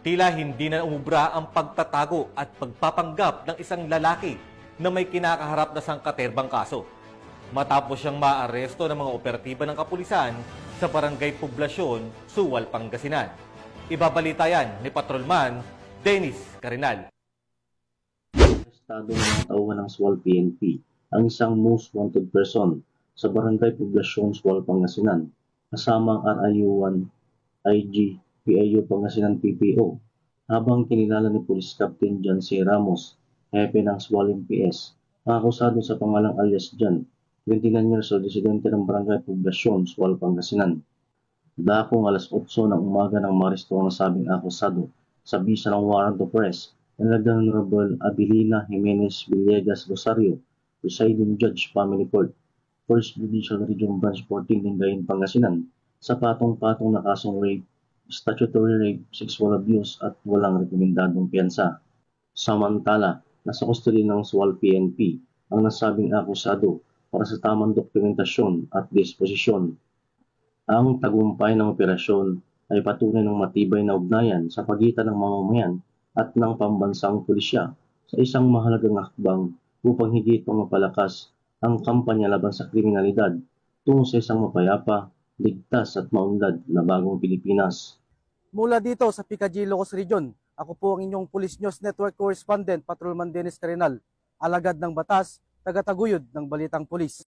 Tila hindi na umubra ang pagtatago at pagpapanggap ng isang lalaki na may kinakaharap na sangkaterbang kaso. Matapos siyang maaresto ng mga operatiba ng kapulisan sa Barangay Poblasyon, Suwal, Pangasinan. Ibabalita yan ni Patrolman Dennis Carinal. Estado ng tauhan ng Suwal PNP ang isang most wanted person sa Barangay Poblasyon, Suwal, Pangasinan, kasama ang RIU-1 IG PIU Pangasinan PPO, habang kinilala ni Police Captain John C. Ramos, hepe ng Suwal MPS, ang akusado sa pangalang alias John, 29 years old, residente ng Barangay Poblasyon, Suwal, Pangasinan. Dakong alas 8 ng umaga ng maristo ang nasabing akusado sa bisa ng warrant of arrest ng Honorable Abilina Jimenez Villegas Rosario, Presiding Judge Family Court, First Judicial Region Branch 14, Lingayen, Pangasinan, sa patong-patong na kasong rape, statutory rape, sexual abuse at walang rekomendadong piyansa. Samantala, nasa kustodiya ng Suwal PNP ang nasabing akusado para sa tamang dokumentasyon at disposisyon. Ang tagumpay ng operasyon ay patunay ng matibay na ugnayan sa pagitan ng mamamayan at ng pambansang pulisya sa isang mahalagang hakbang upang higit pang mapalakas ang kampanya laban sa kriminalidad tungo sa isang mapayapa, ligtas at maunlad na bagong Pilipinas. Mula dito sa PKG Ilocos Region, ako po ang inyong Police News Network Correspondent, Patrolman Dennis Carinal, alagad ng batas, tagataguyod ng Balitang Pulis.